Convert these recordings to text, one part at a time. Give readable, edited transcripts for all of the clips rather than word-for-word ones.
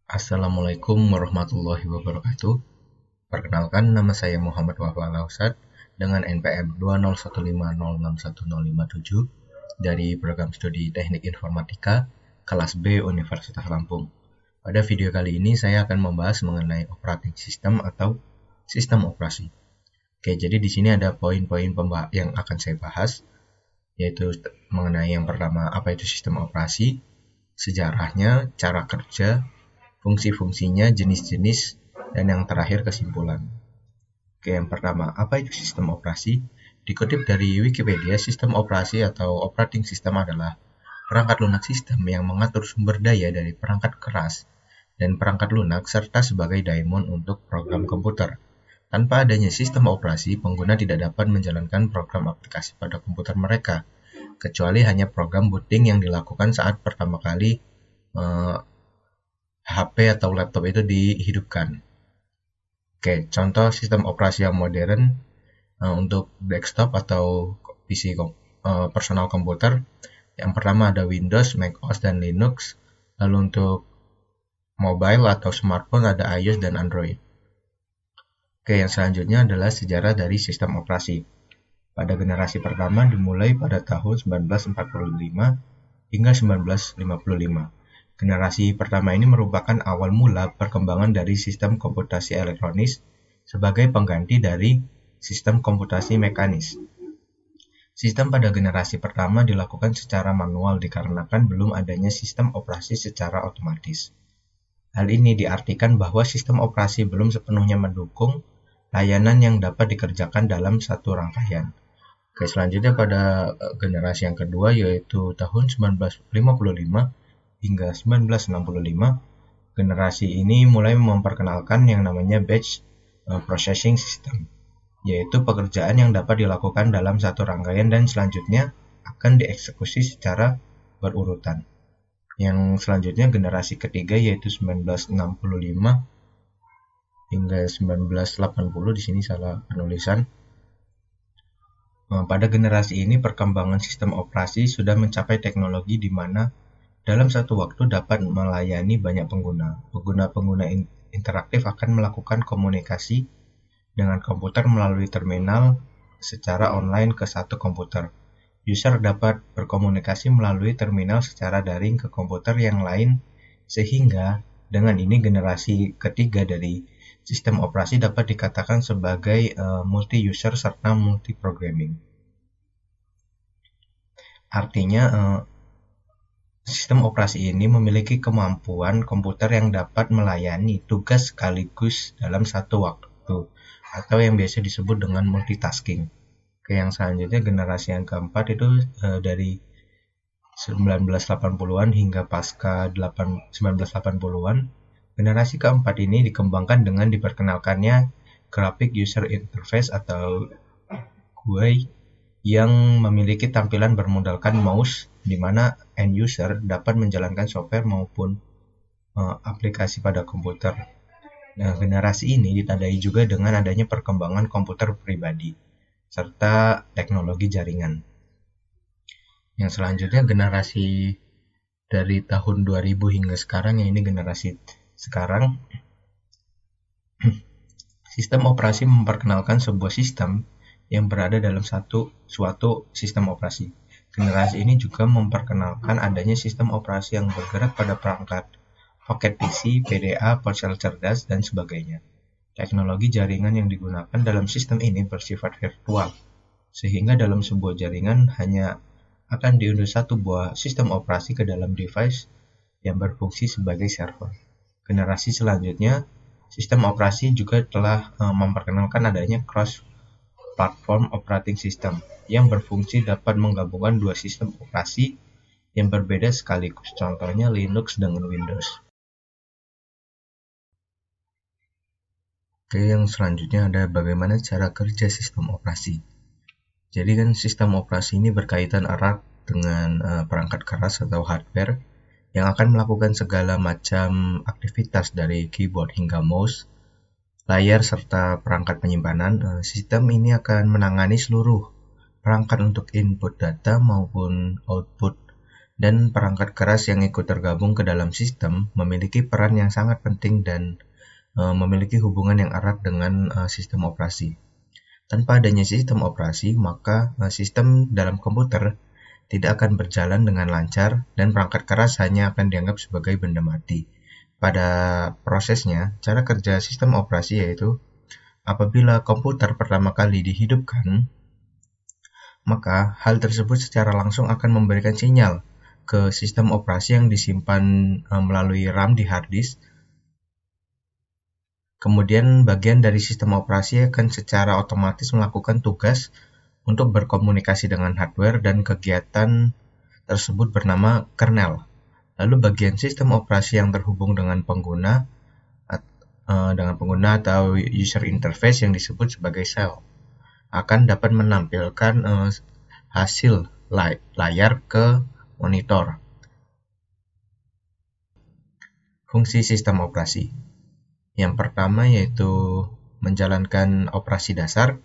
Assalamualaikum warahmatullahi wabarakatuh. Perkenalkan, nama saya Muhammad Wahwa Lausat dengan NPM 201506107 dari program studi Teknik Informatika kelas B Universitas Lampung. Pada video kali ini saya akan membahas mengenai operating system atau sistem operasi. Oke, jadi di sini ada poin-poin yang akan saya bahas, yaitu mengenai yang pertama, apa itu sistem operasi, sejarahnya, cara kerja, fungsi-fungsinya, jenis-jenis, dan yang terakhir kesimpulan. Oke, yang pertama, apa itu sistem operasi? Dikutip dari Wikipedia, sistem operasi atau operating system adalah perangkat lunak sistem yang mengatur sumber daya dari perangkat keras dan perangkat lunak serta sebagai daemon untuk program komputer. Tanpa adanya sistem operasi, pengguna tidak dapat menjalankan program aplikasi pada komputer mereka, kecuali hanya program booting yang dilakukan saat pertama kali HP atau laptop itu dihidupkan. Oke, contoh sistem operasi yang modern untuk desktop atau PC personal komputer. Yang pertama ada Windows, macOS, dan Linux. Lalu untuk mobile atau smartphone ada iOS dan Android. Oke, yang selanjutnya adalah sejarah dari sistem operasi. Pada generasi pertama dimulai pada tahun 1945 hingga 1955. Generasi pertama ini merupakan awal mula perkembangan dari sistem komputasi elektronis sebagai pengganti dari sistem komputasi mekanis. Sistem pada generasi pertama dilakukan secara manual dikarenakan belum adanya sistem operasi secara otomatis. Hal ini diartikan bahwa sistem operasi belum sepenuhnya mendukung layanan yang dapat dikerjakan dalam satu rangkaian. Oke, selanjutnya pada generasi yang kedua yaitu tahun 1955 hingga 1965, generasi ini mulai memperkenalkan yang namanya batch processing system, yaitu pekerjaan yang dapat dilakukan dalam satu rangkaian dan selanjutnya akan dieksekusi secara berurutan. Yang selanjutnya generasi ketiga yaitu 1965 hingga 1980, di sini salah penulisan. Pada generasi ini perkembangan sistem operasi sudah mencapai teknologi di mana dalam satu waktu dapat melayani banyak pengguna. Pengguna-pengguna interaktif akan melakukan komunikasi dengan komputer melalui terminal secara online ke satu komputer. User dapat berkomunikasi melalui terminal secara daring ke komputer yang lain, sehingga dengan ini generasi ketiga dari sistem operasi dapat dikatakan sebagai multi-user serta multi-programming. Artinya, sistem operasi ini memiliki kemampuan komputer yang dapat melayani tugas sekaligus dalam satu waktu, atau yang biasa disebut dengan multitasking. Oke, yang selanjutnya generasi yang keempat itu dari 1980-an hingga pasca 1980-an. Generasi keempat ini dikembangkan dengan diperkenalkannya Graphic User Interface atau GUI yang memiliki tampilan bermodalkan mouse, di mana end user dapat menjalankan software maupun aplikasi pada komputer. Nah, generasi ini ditandai juga dengan adanya perkembangan komputer pribadi serta teknologi jaringan. Yang selanjutnya generasi dari tahun 2000 hingga sekarang, yang ini generasi sekarang. Sistem operasi memperkenalkan sebuah sistem yang berada dalam suatu sistem operasi. Generasi ini juga memperkenalkan adanya sistem operasi yang bergerak pada perangkat Pocket PC, PDA, ponsel cerdas, dan sebagainya. Teknologi jaringan yang digunakan dalam sistem ini bersifat virtual, sehingga dalam sebuah jaringan hanya akan diunduh satu buah sistem operasi ke dalam device yang berfungsi sebagai server. Generasi selanjutnya, sistem operasi juga telah memperkenalkan adanya cross-platform operating system yang berfungsi dapat menggabungkan dua sistem operasi yang berbeda sekaligus, contohnya Linux dengan Windows. Oke, yang selanjutnya ada bagaimana cara kerja sistem operasi. Jadi kan sistem operasi ini berkaitan erat dengan perangkat keras atau hardware yang akan melakukan segala macam aktivitas dari keyboard hingga mouse, layar, serta perangkat penyimpanan. Sistem ini akan menangani seluruh perangkat untuk input data maupun output dan perangkat keras yang ikut tergabung ke dalam sistem memiliki peran yang sangat penting dan memiliki hubungan yang erat dengan sistem operasi. Tanpa adanya sistem operasi, maka sistem dalam komputer tidak akan berjalan dengan lancar dan perangkat keras hanya akan dianggap sebagai benda mati. Pada prosesnya, cara kerja sistem operasi yaitu apabila komputer pertama kali dihidupkan, maka hal tersebut secara langsung akan memberikan sinyal ke sistem operasi yang disimpan melalui RAM di hard disk. Kemudian bagian dari sistem operasi akan secara otomatis melakukan tugas untuk berkomunikasi dengan hardware dan kegiatan tersebut bernama kernel. Lalu bagian sistem operasi yang terhubung dengan pengguna atau user interface yang disebut sebagai shell akan dapat menampilkan hasil layar ke monitor. Fungsi sistem operasi. Yang pertama yaitu menjalankan operasi dasar,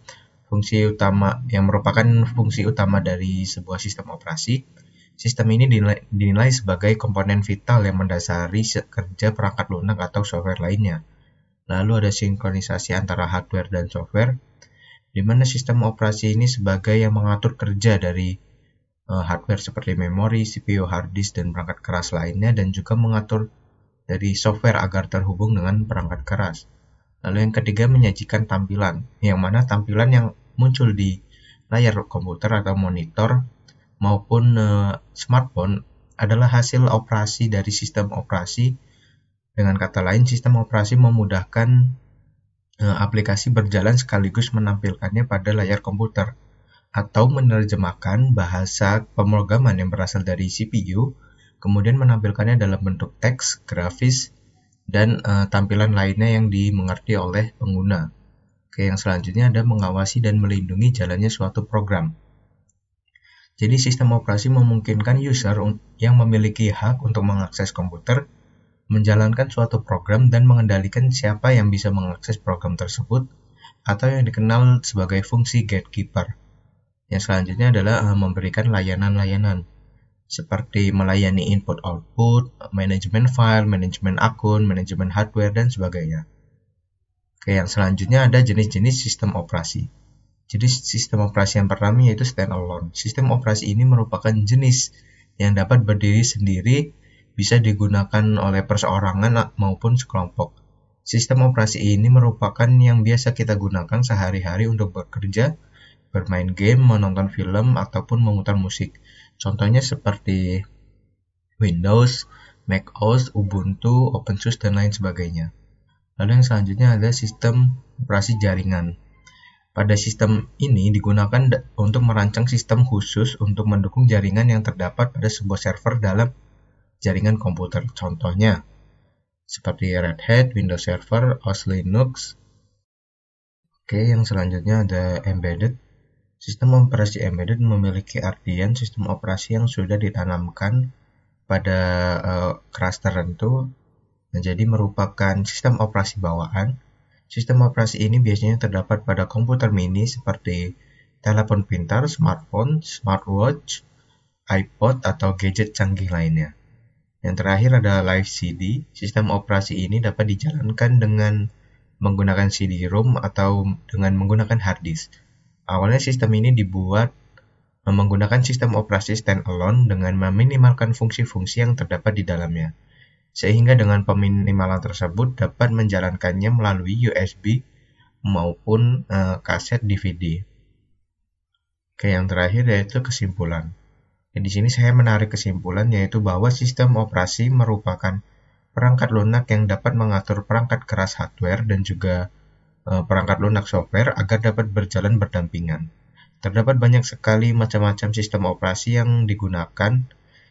fungsi utama yang merupakan fungsi utama dari sebuah sistem operasi. Sistem ini dinilai sebagai komponen vital yang mendasari kerja perangkat lunak atau software lainnya. Lalu ada sinkronisasi antara hardware dan software, di mana sistem operasi ini sebagai yang mengatur kerja dari hardware seperti memori, CPU, hard disk, dan perangkat keras lainnya, dan juga mengatur dari software agar terhubung dengan perangkat keras. Lalu yang ketiga, menyajikan tampilan, yang mana tampilan yang muncul di layar komputer atau monitor maupun smartphone adalah hasil operasi dari sistem operasi. Dengan kata lain, sistem operasi memudahkan aplikasi berjalan sekaligus menampilkannya pada layar komputer, atau menerjemahkan bahasa pemrograman yang berasal dari CPU, kemudian menampilkannya dalam bentuk teks, grafis, dan tampilan lainnya yang dimengerti oleh pengguna. Oke, yang selanjutnya ada mengawasi dan melindungi jalannya suatu program. Jadi sistem operasi memungkinkan user yang memiliki hak untuk mengakses komputer, menjalankan suatu program, dan mengendalikan siapa yang bisa mengakses program tersebut, atau yang dikenal sebagai fungsi gatekeeper. Yang selanjutnya adalah memberikan layanan-layanan, seperti melayani input-output, manajemen file, manajemen akun, manajemen hardware, dan sebagainya. Oke, yang selanjutnya ada jenis-jenis sistem operasi. Jadi sistem operasi yang pertama yaitu standalone. Sistem operasi ini merupakan jenis yang dapat berdiri sendiri, bisa digunakan oleh perseorangan maupun sekelompok. Sistem operasi ini merupakan yang biasa kita gunakan sehari-hari untuk bekerja, bermain game, menonton film, ataupun memutar musik. Contohnya seperti Windows, macOS, Ubuntu, OpenSUSE, dan lain sebagainya. Lalu yang selanjutnya ada sistem operasi jaringan. Pada sistem ini digunakan untuk merancang sistem khusus untuk mendukung jaringan yang terdapat pada sebuah server dalam jaringan komputer. Contohnya seperti Red Hat, Windows Server, OS Linux. Oke, yang selanjutnya ada embedded. Sistem operasi embedded memiliki artian sistem operasi yang sudah ditanamkan pada keras tertentu, menjadi merupakan sistem operasi bawaan. Sistem operasi ini biasanya terdapat pada komputer mini seperti telepon pintar, smartphone, smartwatch, iPod, atau gadget canggih lainnya. Yang terakhir ada Live CD. Sistem operasi ini dapat dijalankan dengan menggunakan CD-ROM atau dengan menggunakan hard disk. Awalnya sistem ini dibuat menggunakan sistem operasi standalone dengan meminimalkan fungsi-fungsi yang terdapat di dalamnya, sehingga dengan peminimalan tersebut dapat menjalankannya melalui USB maupun kaset DVD. Oke, yang terakhir yaitu kesimpulan. Di sini saya menarik kesimpulan yaitu bahwa sistem operasi merupakan perangkat lunak yang dapat mengatur perangkat keras hardware dan juga perangkat lunak software agar dapat berjalan berdampingan. Terdapat banyak sekali macam-macam sistem operasi yang digunakan,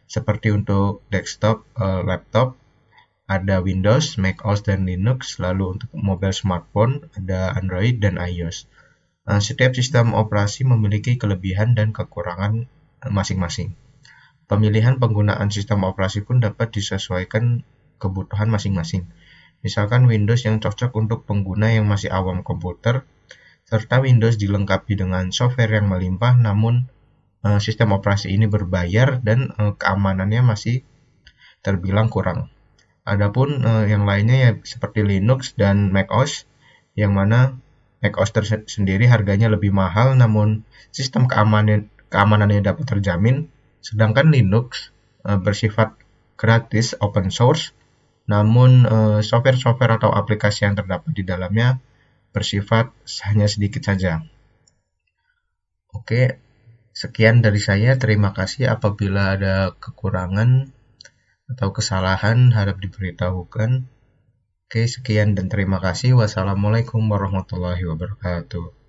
seperti untuk desktop, laptop, ada Windows, macOS, dan Linux. Lalu untuk mobile smartphone ada Android dan iOS. Setiap sistem operasi memiliki kelebihan dan kekurangan masing-masing. Pemilihan penggunaan sistem operasi pun dapat disesuaikan kebutuhan masing-masing. Misalkan Windows yang cocok untuk pengguna yang masih awam komputer, serta Windows dilengkapi dengan software yang melimpah namun sistem operasi ini berbayar dan keamanannya masih terbilang kurang. Adapun yang lainnya ya seperti Linux dan macOS, yang mana macOS sendiri harganya lebih mahal namun sistem keamanannya dapat terjamin, sedangkan Linux bersifat gratis open source, namun software-software atau aplikasi yang terdapat di dalamnya bersifat hanya sedikit saja. Oke, sekian dari saya. Terima kasih. Apabila ada kekurangan atau kesalahan harap diberitahukan. Oke, sekian dan terima kasih. Wassalamualaikum warahmatullahi wabarakatuh.